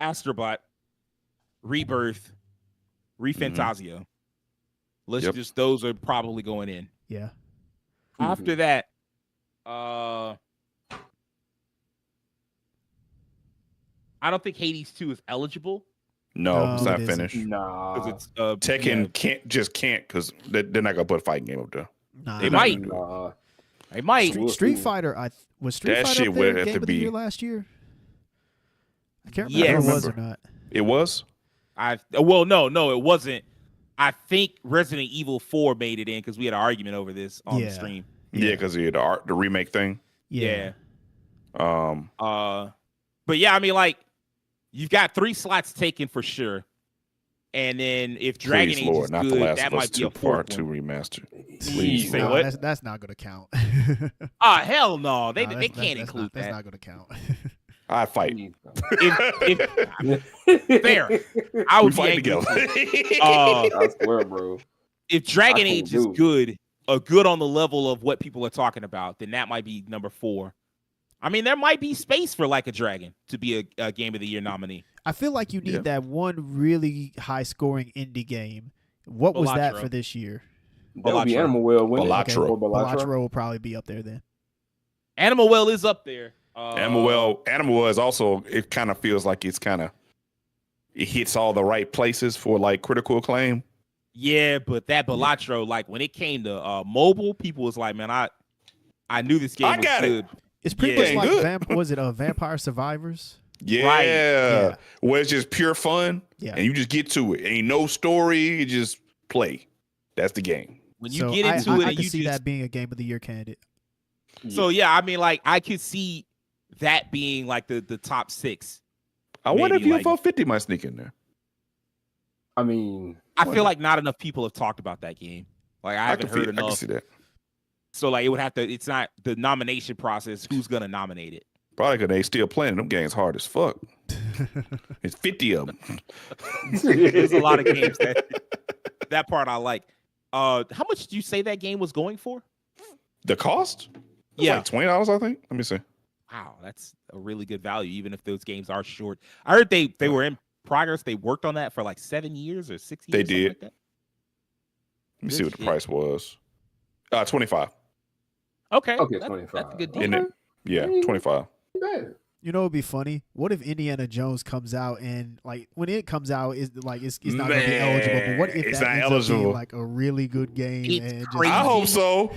Astrobot, Rebirth, ReFantazio. Let's just those are probably going in. Yeah. After that, I don't think Hades 2 is eligible. No, it's not finished. Nah, because it's Tekken can't because they're not gonna put a fighting game up there. Nah, they might. They might. Street Fighter. Was Street Fighter shit up there would have game to of the be year last year? I can't remember if it was or not. It was. No, it wasn't. I think Resident Evil 4 made it in because we had an argument over this on the stream. Yeah, because he had the remake thing. Yeah. But yeah, I mean, like, you've got 3 slots taken for sure. And then if Dragon Age is good, that might be a Part 2 remastered. Please say what? That's not going to count. Hell no. They can't include that. That's not going to count. I'd fight. Fair. I would fight together. I swear, bro. If Dragon Age is good on the level of what people are talking about, then that might be number 4. I mean, there might be space for Like a Dragon to be a Game of the Year nominee. I feel like you need that one really high-scoring indie game. What was that for this year? That would be Animal Well. Balatro will probably be up there then. Animal Well is up there. Animal Well is also, it kind of feels like it hits all the right places for like critical acclaim. Yeah, but that Balatro, like when it came to mobile, people was like, man, I knew this game was good. It's pretty much like was it Vampire Survivors? Yeah. Right. Yeah, where it's just pure fun. Yeah, and you just get to it. Ain't no story. You just play. That's the game. When you get into it, I can see that being a Game of the Year candidate. So yeah, I mean, like I could see that being like the top 6. I wonder if UFO 50 might sneak in there. I mean, I feel like not enough people have talked about that game. Like I haven't heard enough. I can see that. So like it would have to. It's not the nomination process. Who's gonna nominate it? Probably because they still playing them games hard as fuck. It's 50 of them. There's a lot of games that part I like. How much did you say that game was going for? The cost? Yeah, like $20, I think. Let me see. Wow, that's a really good value, even if those games are short. I heard they were in progress. They worked on that for like 7 years or 6 years. They did. Like that. Let me see what the price was. 25. Okay, 25. That's a good deal. Yeah, 25. You know, it'd be funny. What if Indiana Jones comes out and like when it comes out, it's not going to be eligible. But what if that ends up being like a really good game? It's crazy. I hope so.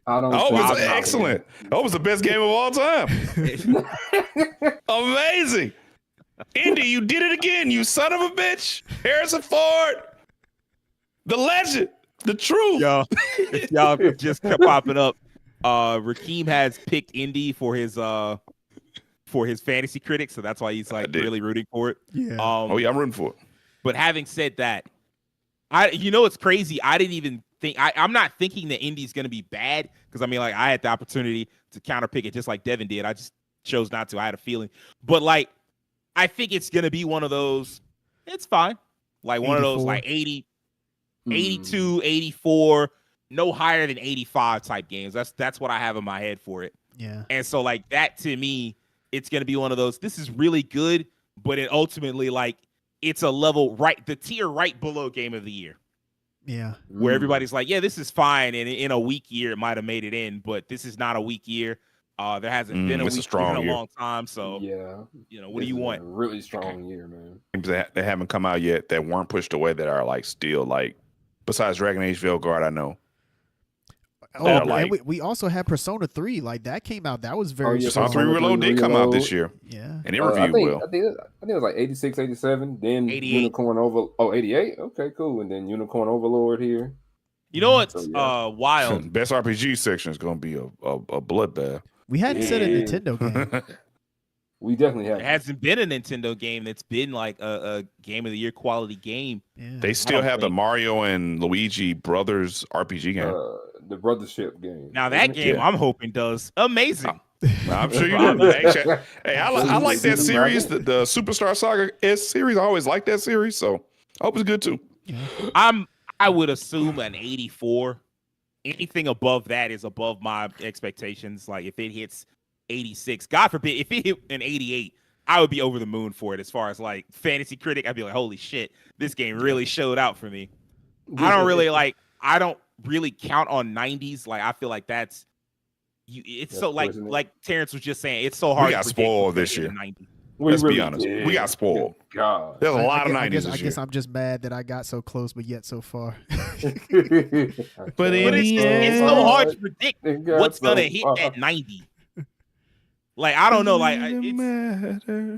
I hope it's excellent. I hope it's the best game of all time. Amazing. Indy, you did it again, you son of a bitch. Harrison Ford, the legend, the truth. Y'all just kept popping up. Rakeem has picked Indy for his fantasy critic, so that's why he's like really rooting for it. Yeah. I'm rooting for it. But having said that, it's crazy. I didn't even think I'm not thinking that Indy's gonna be bad because I mean like I had the opportunity to counterpick it just like Devin did. I just chose not to. I had a feeling. But like I think it's gonna be one of those, it's fine. Like 84. One of those like 80, 82, 84, no higher than 85 type games. That's what I have in my head for it. Yeah. And so like that to me, it's gonna be one of those, this is really good, but it ultimately like it's a level the tier right below Game of the Year. Yeah. Where everybody's like, yeah, this is fine. And in a weak year, it might have made it in, but this is not a weak year. There hasn't been a weak year in a long time. So, what do you want? A really strong year, man. Games that haven't come out yet that weren't pushed away that are like still like, besides Dragon Age Veilguard, I know. And we also had Persona 3. Like that came out. That was very Persona 3 Reload did come out this year. Yeah. And it reviewed well. I think it was like 86, 87. Then 88. Unicorn Overlord. Oh, 88? Okay, cool. And then Unicorn Overlord here. You know what's wild? Best RPG section is going to be a bloodbath. We hadn't said a Nintendo game. We definitely have. It hasn't been a Nintendo game that's been like a Game of the Year quality game. Yeah. They still have the Mario and Luigi Brothers RPG game. The Brothership game. Now that game, I'm hoping does amazing. I'm sure you do. Actually, hey, I like that series, the Superstar Saga S series. I always like that series, so I hope it's good too. Yeah. I would assume an 84. Anything above that is above my expectations. Like if it hits 86, God forbid, if it hit an 88, I would be over the moon for it. As far as like fantasy critic, I'd be like, holy shit, this game really showed out for me. I don't really count on 90s. Like I feel like that's so like Terrence was just saying, it's so hard. We got spoiled this year. Let's be honest. We got spoiled. God. There's a lot of 90s this year. I guess I'm just mad that I got so close, but yet so far. but it's so hard to predict what's going to hit that 90. Like, I don't know. Like,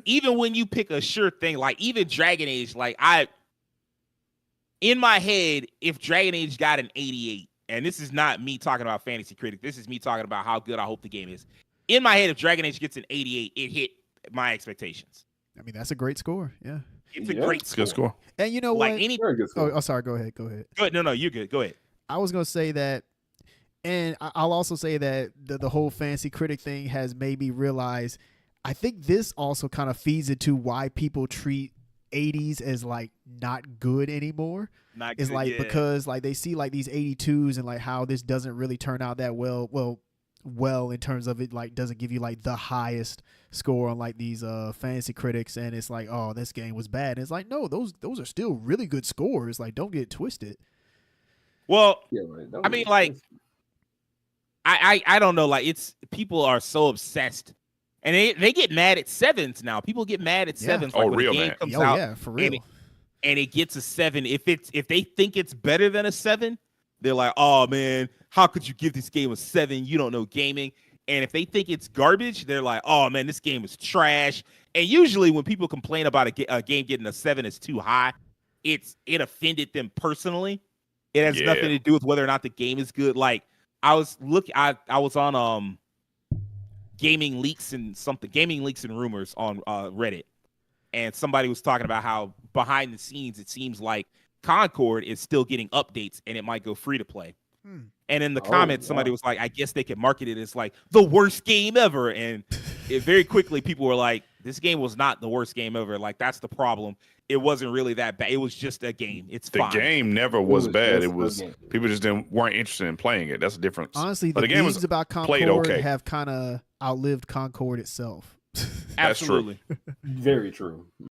even when you pick a sure thing, like even Dragon Age, like in my head, if Dragon Age got an 88, and this is not me talking about fantasy critic, this is me talking about how good I hope the game is. In my head, if Dragon Age gets an 88, it hit my expectations. I mean, that's a great score. Yeah. It's a great score. Good score. And you know like what? Sorry. Go ahead. Good. No, you're good. Go ahead. I was going to say that, and I'll also say that the whole fancy critic thing has made me realize, I think this also kind of feeds into why people treat 80s as like not good anymore. It's like because like they see like these 82s and like how this doesn't really turn out that well in terms of it, like doesn't give you like the highest score on like these fantasy critics, and it's like, oh, this game was bad. And it's like, no, those are still really good scores. Like, don't get twisted. Well, I mean, like I don't know, like it's people are so obsessed, and they get mad at 7s now. People get mad at 7s. Like, real game mad. comes out, for real. And it gets a 7. If they think it's better than a 7, they're like, oh man, how could you give this game a 7? You don't know gaming. And if they think it's garbage, they're like, oh man, this game is trash. And usually when people complain about a game getting a 7 is too high, it offended them personally. It has nothing to do with whether or not the game is good. Like I was on gaming leaks and rumors on Reddit, and somebody was talking about how behind the scenes it seems like Concord is still getting updates and it might go free to play. And in the comments, somebody was like, I guess they could market it as like the worst game ever. And very quickly, people were like, this game was not the worst game ever. Like, that's the problem. It wasn't really that bad. It was just a game. It's fine. The game never was bad. It was people just weren't interested in playing it. That's the difference. Honestly, the games about Concord have kind of outlived Concord itself. Absolutely. Very true.